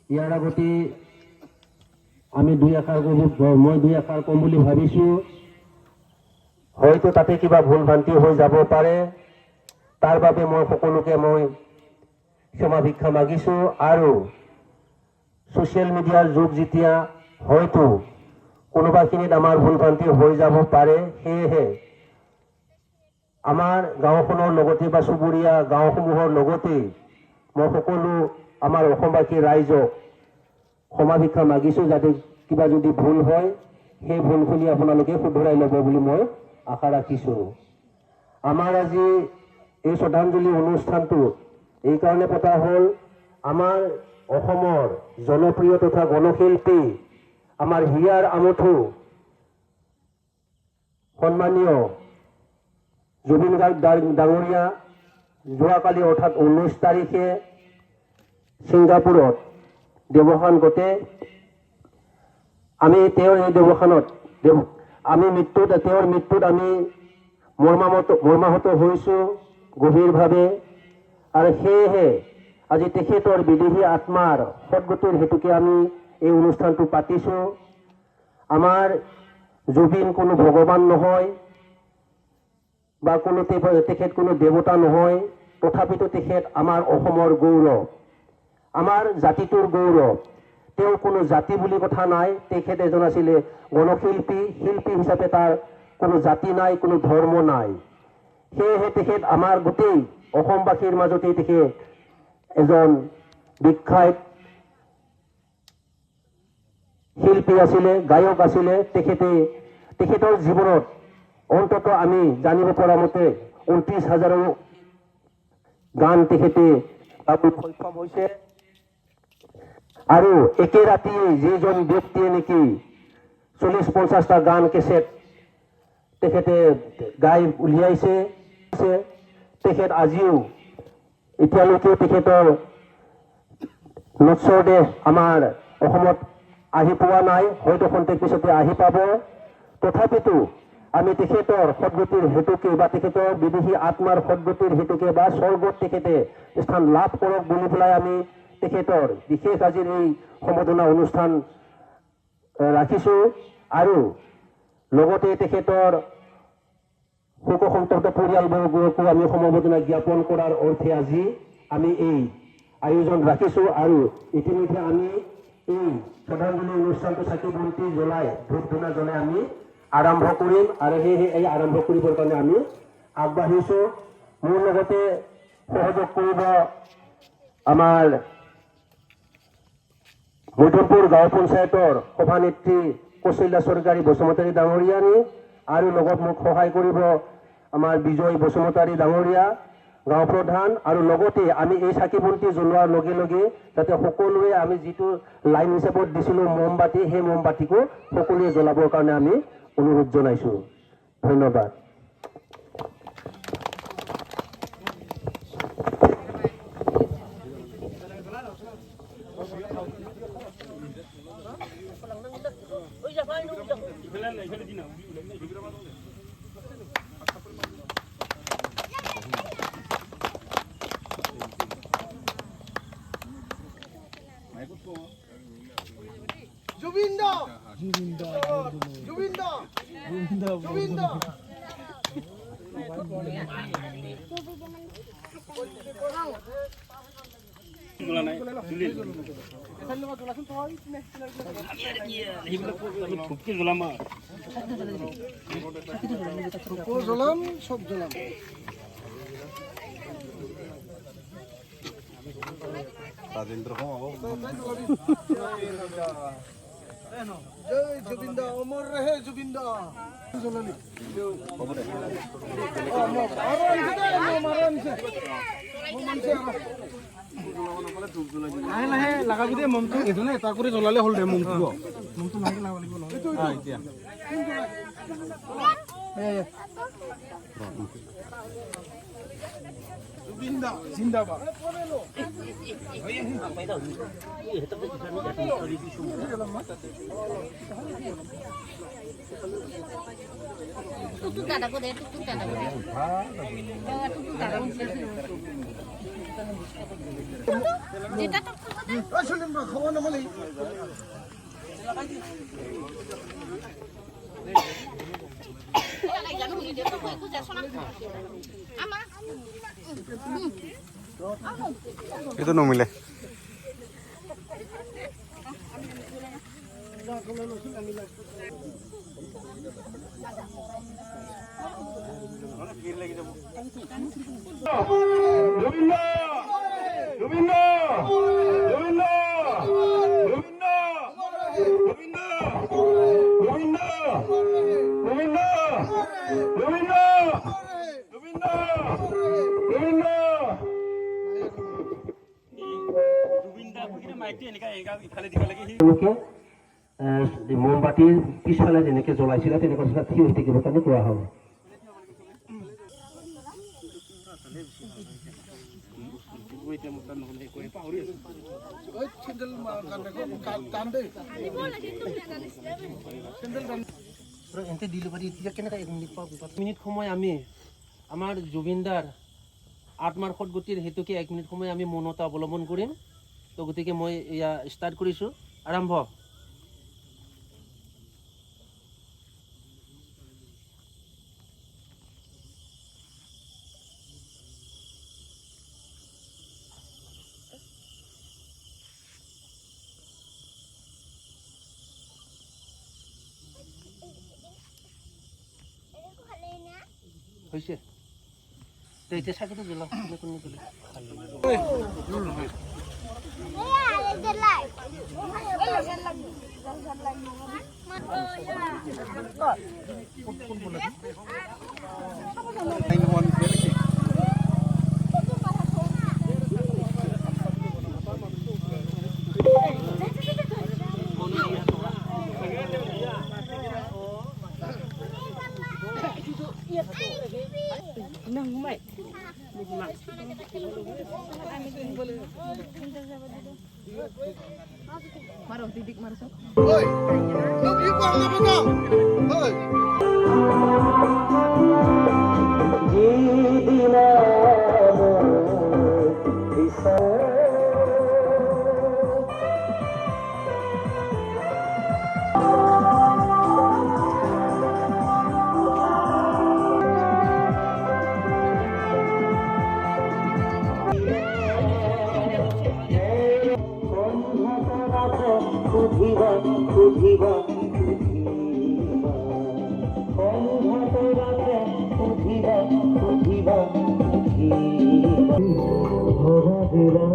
ইয়াৰ আগতে আমি মই দুই এষাৰ ক'ম বুলি ভাবিছোঁ। হয়তো তাতে কিবা ভুল ভ্ৰান্তি হৈ যাব পাৰে, তাৰ বাবে মই সকলোকে ক্ষমা ভিক্ষা মাগিছোঁ। আৰু ছ'চিয়েল মিডিয়াৰ যুগ যেতিয়া হয়তো কোনোবাখিনিত আমাৰ ভুল ভ্ৰান্তি হৈ যাব পাৰে, সেয়েহে আমাৰ গাঁওখনৰ লগতে বা চুবুৰীয়া গাঁওসমূহৰ লগতে মই সকলো আমাৰ অসমবাসী ৰাইজক ক্ষমা ভিক্ষা মাগিছোঁ, যাতে কিবা যদি ভুল হয় সেই ভুলখিনি আপোনালোকে শুধৰাই ল'ব বুলি মই আশা ৰাখিছোঁ। আমাৰ আজি এই শ্ৰদ্ধাঞ্জলি অনুষ্ঠানটো এইকাৰণে পতা হ'ল, আমাৰ অসমৰ জনপ্ৰিয় তথা গণশিল্পী আমাৰ হিয়াৰ আমঠু সন্মানীয় জুবিন গাৰ্গ ডাঙৰীয়া যোৱাকালি অৰ্থাৎ 19 তাৰিখে ছিংগাপুৰত দেৱসান ঘটে। আমি তেওঁৰ এই দেৱসানত তেওঁৰ মৃত্যুত আমি মৰ্মাহত হৈছোঁ গভীৰভাৱে। আৰু সেয়েহে আজি তেখেতৰ বিদেহী আত্মাৰ সদ্গতিৰ হেতুকে আমি এই অনুষ্ঠানটো পাতিছোঁ। আমাৰ জুবিন কোনো ভগৱান নহয় বা তেখেত কোনো দেৱতা নহয়, তথাপিতো তেখেত আমাৰ অসমৰ গৌৰৱ, আমাৰ জাতিটোৰ গৌৰৱ। তেওঁৰ কোনো জাতি বুলি কথা নাই, তেখেত এজন আছিলে গণশিল্পী, শিল্পী হিচাপে তাৰ কোনো জাতি নাই, কোনো ধৰ্ম নাই। সেয়েহে তেখেত আমাৰ গোটেই অসমবাসীৰ মাজতেই তেখেত এজন বিখ্যাত শিল্পী আছিলে, গায়ক আছিলে। তেখেতৰ জীৱনত অন্তত আমি জানিব পৰা মতে 29,000 গান তেখেতে গাবলৈ সক্ষম হৈছে। আৰু একে ৰাতিয়ে যিজন ব্যক্তিয়ে নেকি 40-50টা গান কেছেট তেখেতে গাই উলিয়াইছে, তেখেত আজিও এতিয়ালৈকেও তেখেতৰ নশ্বৰ দেহ আমাৰ অসমত আহি পোৱা নাই, হয়তো খন্তেক পিছতে আহি পাব। তথাপিতো আমি তেখেতৰ সদ্গতিৰ হেতুকে বা তেখেতৰ বিদেহী আত্মাৰ সদ্গতিৰ হেতুকে বা স্বৰ্গত তেখেতে স্থান লাভ কৰক বুলি পেলাই আমি তেখেতৰ বিশেষ আজিৰ এই সম্বৰ্ধনা অনুষ্ঠান ৰাখিছোঁ। আৰু লগতে তেখেতৰ শোকসন্তপ্ত পৰিয়ালবৰ্গকো আমি সমবেদনা জ্ঞাপন কৰাৰ অৰ্থে আজি আমি এই আয়োজন ৰাখিছোঁ। আৰু ইতিমধ্যে আমি এই শ্ৰদ্ধাঞ্জলি অনুষ্ঠানটো চাকি বন্তি জ্বলাই ধূপ ধূনা জ্বলাই আমি আৰম্ভ কৰিম। আৰু সেয়েহে এই আৰম্ভ কৰিবৰ কাৰণে আমি আগবাঢ়িছোঁ। মোৰ লগতে সহযোগ কৰিব আমাৰ মৈধমপুৰ গাঁও পঞ্চায়তৰ সভানেত্ৰী কৌশল্যা চৰকাৰী বসুমতাৰী ডাঙৰীয়ানী, আৰু লগত মোক সহায় কৰিব আমাৰ বিজয় বসুমতাৰী ডাঙৰীয়া গাঁও প্ৰধান। আৰু লগতে আমি এই চাকি বন্তি জ্বলোৱাৰ লগে লগে যাতে সকলোৱে আমি যিটো লাইন হিচাপত দিছিলোঁ মমবাতি, সেই মমবাতিকো সকলোৱে জ্বলাবৰ কাৰণে আমি অনুৰোধ জনাইছোঁ। ধন্যবাদ। জুবিন্দা জুবিন্দা জুবিন্দা জুবিন্দা জ্বলাম সব জ্বলাম। জয় জুবিন্দা, অমর রহে জুবিন্দা। লাহে লাহে লাগাবি দে মমটো, এজনে এটা কৰি জ্বলালে হ'ল দে মমটো। মমটো লাহে লাগাব লাগিব নহয় এতিয়া। জিন্দাবাদ Tutup dada ko deh, tutup dada ko deh. Tutup dada ko deh. Kita tutup deh. আসলে খাওয়া না মানে itu nomile তেওঁলোকে মোমবাতিৰ পিছফালে যেনেকে জ্বলাইছিলে তেনেকুৱা ধৰণে থিয় হৈ থাকিবৰ কাৰণে কোৱা হ'ব। মিনিট সময় আমি আমাৰ জুবিনদাৰ আত্মাৰ সদগতিৰ হেতুকে 1 মিনিট সময় আমি মৌনতা অৱলম্বন কৰিম। তো গতিকে মই এয়া ষ্টাৰ্ট কৰিছোঁ, আৰম্ভ। হৈছে তো এতিয়া চাকিটো জ্বলাওক, কোনে কোনে জ্বলাই ওই লোক ইউ পারলে না ওই ভরা দিলা